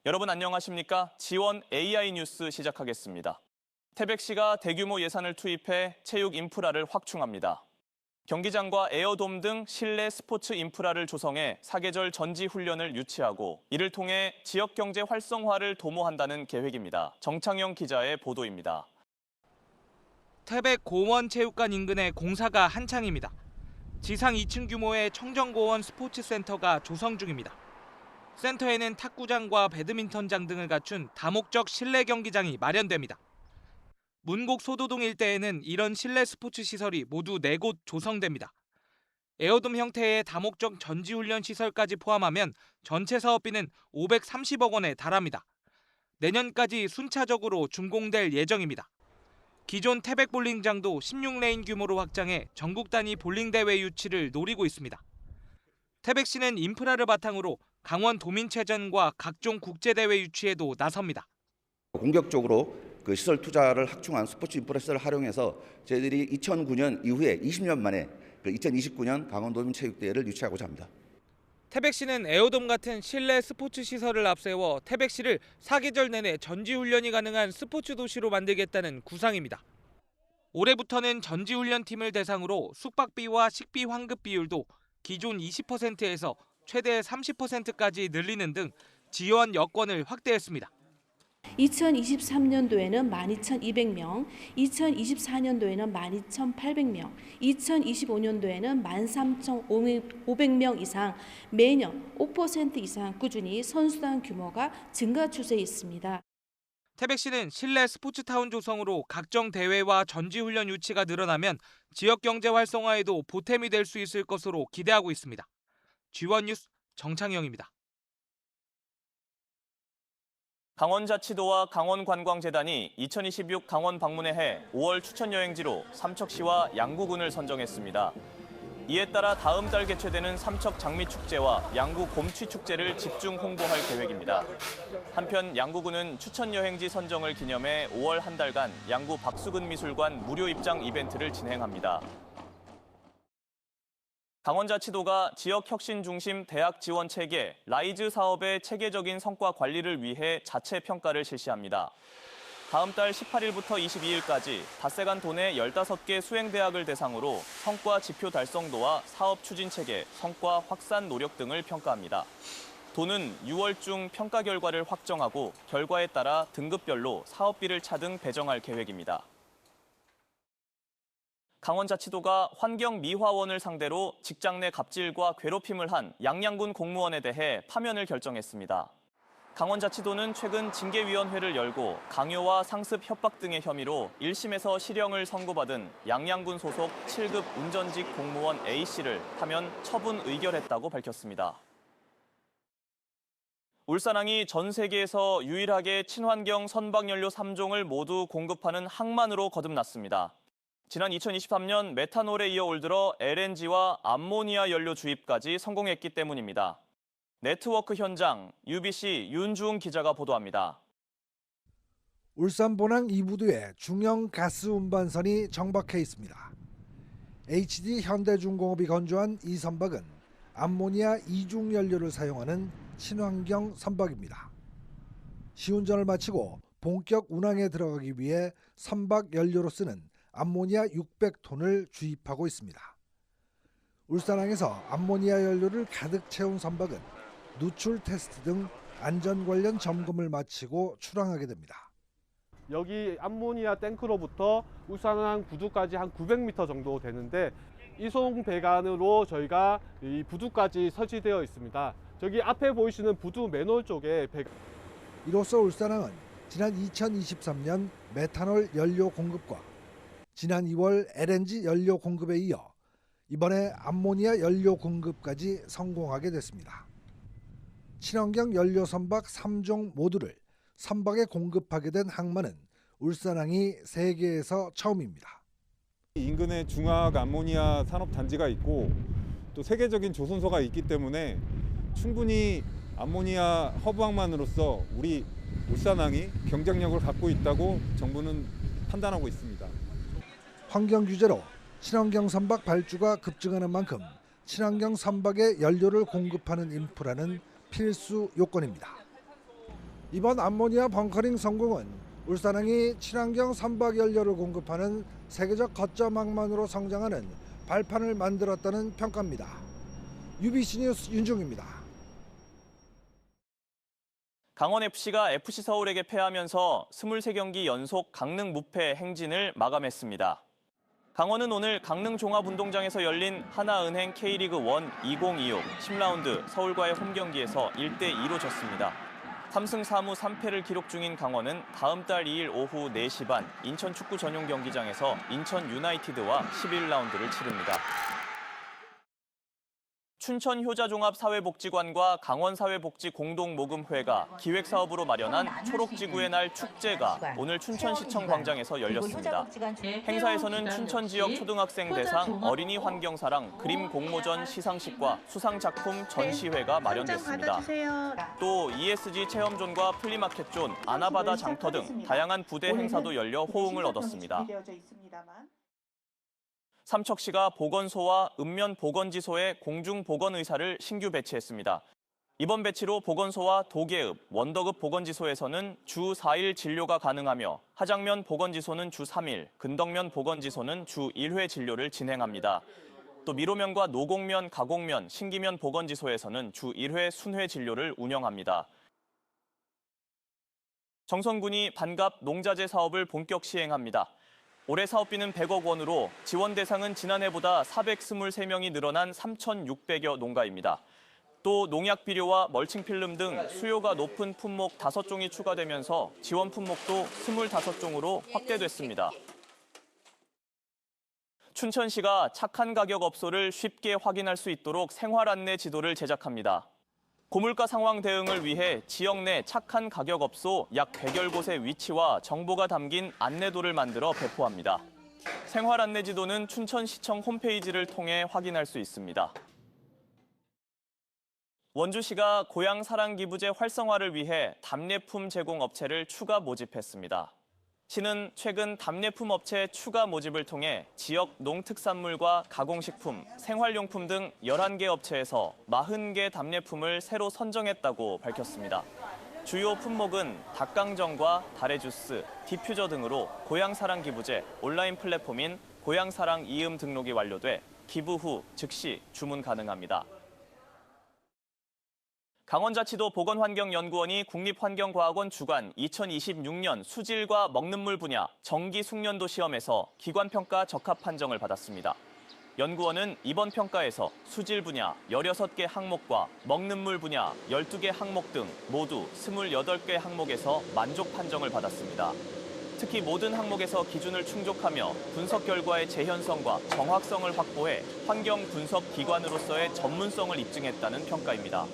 여러분 안녕하십니까? 지원 AI 뉴스 시작하겠습니다. 태백시가 대규모 예산을 투입해 체육 인프라를 확충합니다. 경기장과 에어돔 등 실내 스포츠 인프라를 조성해 사계절 전지 훈련을 유치하고 이를 통해 지역 경제 활성화를 도모한다는 계획입니다. 정창영 기자의 보도입니다. 태백 고원체육관 인근의 공사가 한창입니다. 지상 2층 규모의 청정고원 스포츠센터가 조성 중입니다. 센터에는 탁구장과 배드민턴장 등을 갖춘 다목적 실내 경기장이 마련됩니다. 문곡 소도동 일대에는 이런 실내 스포츠 시설이 모두 4곳 조성됩니다. 에어돔 형태의 다목적 전지훈련 시설까지 포함하면 전체 사업비는 530억 원에 달합니다. 내년까지 순차적으로 준공될 예정입니다. 기존 태백 볼링장도 16레인 규모로 확장해 전국 단위 볼링 대회 유치를 노리고 있습니다. 태백시는 인프라를 바탕으로 강원 도민체전과 각종 국제대회 유치에도 나섭니다. 공격적으로 그 시설 투자를 확충한 스포츠 인프라 시설을 활용해서 저희들이 2009년 이후에 20년 만에 2029년 강원도민체육대회를 유치하고자 합니다. 태백시는 에어돔 같은 실내 스포츠 시설을 앞세워 태백시를 사계절 내내 전지훈련이 가능한 스포츠 도시로 만들겠다는 구상입니다. 올해부터는 전지훈련팀을 대상으로 숙박비와 식비 환급 비율도 기존 20%에서 최대 30%까지 늘리는 등 지원 여건을 확대했습니다. 2023년도에는 12,200명, 2024년도에는 12,800명, 2025년도에는 13,500명 이상 매년 5% 이상 꾸준히 선수단 규모가 증가 추세에 있습니다. 태백시는 실내 스포츠타운 조성으로 각종 대회와 전지훈련 유치가 늘어나면 지역 경제 활성화에도 보탬이 될 수 있을 것으로 기대하고 있습니다. G1 뉴스 정창영입니다. 강원자치도와 강원관광재단이 2026 강원 방문의 해 5월 추천여행지로 삼척시와 양구군을 선정했습니다. 이에 따라 다음 달 개최되는 삼척 장미축제와 양구 곰취축제를 집중 홍보할 계획입니다. 한편 양구군은 추천여행지 선정을 기념해 5월 한 달간 양구 박수근 미술관 무료 입장 이벤트를 진행합니다. 강원자치도가 지역혁신 중심 대학 지원 체계 라이즈 사업의 체계적인 성과 관리를 위해 자체 평가를 실시합니다. 다음 달 18일부터 22일까지 닷새간 도내 15개 수행대학을 대상으로 성과 지표 달성도와 사업 추진 체계, 성과 확산 노력 등을 평가합니다. 도는 6월 중 평가 결과를 확정하고 결과에 따라 등급별로 사업비를 차등 배정할 계획입니다. 강원자치도가 환경미화원을 상대로 직장 내 갑질과 괴롭힘을 한 양양군 공무원에 대해 파면을 결정했습니다. 강원자치도는 최근 징계위원회를 열고 강요와 상습 협박 등의 혐의로 1심에서 실형을 선고받은 양양군 소속 7급 운전직 공무원 A씨를 파면 처분 의결했다고 밝혔습니다. 울산항이 전 세계에서 유일하게 친환경 선박연료 3종을 모두 공급하는 항만으로 거듭났습니다. 지난 2023년 메탄올에 이어 올 들어 LNG와 암모니아 연료 주입까지 성공했기 때문입니다. 네트워크 현장 UBC 윤주웅 기자가 보도합니다. 울산 본항 이부두에 중형 가스 운반선이 정박해 있습니다. HD 현대중공업이 건조한 이 선박은 암모니아 이중 연료를 사용하는 친환경 선박입니다. 시운전을 마치고 본격 운항에 들어가기 위해 선박 연료로 쓰는 암모니아 600톤을 주입하고 있습니다. 울산항에서 암모니아 연료를 가득 채운 선박은 누출 테스트 등 안전 관련 점검을 마치고 출항하게 됩니다. 여기 암모니아 탱크로부터 울산항 부두까지 한 900m 정도 되는데 이송 배관으로 저희가 이 부두까지 설치되어 있습니다. 저기 앞에 보이시는 부두 맨홀 쪽에 이로써 울산항은 지난 2023년 메탄올 연료 공급과 지난 2월 LNG 연료 공급에 이어 이번에 암모니아 연료 공급까지 성공하게 됐습니다. 친환경 연료 선박 3종 모두를 선박에 공급하게 된 항만은 울산항이 세계에서 처음입니다. 인근에 중화학 암모니아 산업단지가 있고 또 세계적인 조선소가 있기 때문에 충분히 암모니아 허브항만으로서 우리 울산항이 경쟁력을 갖고 있다고 정부는 판단하고 있습니다. 환경 규제로 친환경 선박 발주가 급증하는 만큼 친환경 선박에 연료를 공급하는 인프라는 필수 요건입니다. 이번 암모니아 벙커링 성공은 울산항이 친환경 선박 연료를 공급하는 세계적 거점 항만으로 성장하는 발판을 만들었다는 평가입니다. UBC 뉴스 윤중입니다. 강원FC가 FC서울에게 패하면서 23경기 연속 강릉 무패 행진을 마감했습니다. 강원은 오늘 강릉 종합운동장에서 열린 하나은행 K리그1 2026 10라운드 서울과의 홈경기에서 1대2로 졌습니다. 3승 4무 3패를 기록 중인 강원은 다음 달 2일 오후 4시 반 인천 축구 전용 경기장에서 인천 유나이티드와 11라운드를 치릅니다. 춘천 효자종합사회복지관과 강원사회복지공동모금회가 기획사업으로 마련한 초록지구의 날 축제가 오늘 춘천시청 광장에서 열렸습니다. 행사에서는 춘천 지역 초등학생 대상 어린이 환경사랑 그림 공모전 시상식과 수상작품 전시회가 마련됐습니다. 또 ESG 체험존과 플리마켓존, 아나바다 장터 등 다양한 부대 행사도 열려 호응을 얻었습니다. 삼척시가 보건소와 읍면보건지소에 공중보건의사를 신규 배치했습니다. 이번 배치로 보건소와 도계읍, 원덕읍 보건지소에서는 주 4일 진료가 가능하며 하장면 보건지소는 주 3일, 근덕면 보건지소는 주 1회 진료를 진행합니다. 또 미로면과 노곡면, 가곡면, 신기면 보건지소에서는 주 1회 순회 진료를 운영합니다. 정선군이 반갑 농자재 사업을 본격 시행합니다. 올해 사업비는 100억 원으로 지원 대상은 지난해보다 423명이 늘어난 3,600여 농가입니다. 또 농약 비료와 멀칭 필름 등 수요가 높은 품목 5종이 추가되면서 지원 품목도 25종으로 확대됐습니다. 춘천시가 착한 가격 업소를 쉽게 확인할 수 있도록 생활 안내 지도를 제작합니다. 고물가 상황 대응을 위해 지역 내 착한 가격 업소 약 100여 곳의 위치와 정보가 담긴 안내도를 만들어 배포합니다. 생활 안내 지도는 춘천시청 홈페이지를 통해 확인할 수 있습니다. 원주시가 고향 사랑 기부제 활성화를 위해 답례품 제공 업체를 추가 모집했습니다. 시는 최근 답례품 업체 추가 모집을 통해 지역 농특산물과 가공식품, 생활용품 등 11개 업체에서 40개 답례품을 새로 선정했다고 밝혔습니다. 주요 품목은 닭강정과 다래주스, 디퓨저 등으로 고향사랑 기부제 온라인 플랫폼인 고향사랑 이음 등록이 완료돼 기부 후 즉시 주문 가능합니다. 강원자치도 보건환경연구원이 국립환경과학원 주관 2026년 수질과 먹는 물 분야 정기 숙련도 시험에서 기관평가 적합 판정을 받았습니다. 연구원은 이번 평가에서 수질 분야 16개 항목과 먹는 물 분야 12개 항목 등 모두 28개 항목에서 만족 판정을 받았습니다. 특히 모든 항목에서 기준을 충족하며 분석 결과의 재현성과 정확성을 확보해 환경 분석 기관으로서의 전문성을 입증했다는 평가입니다.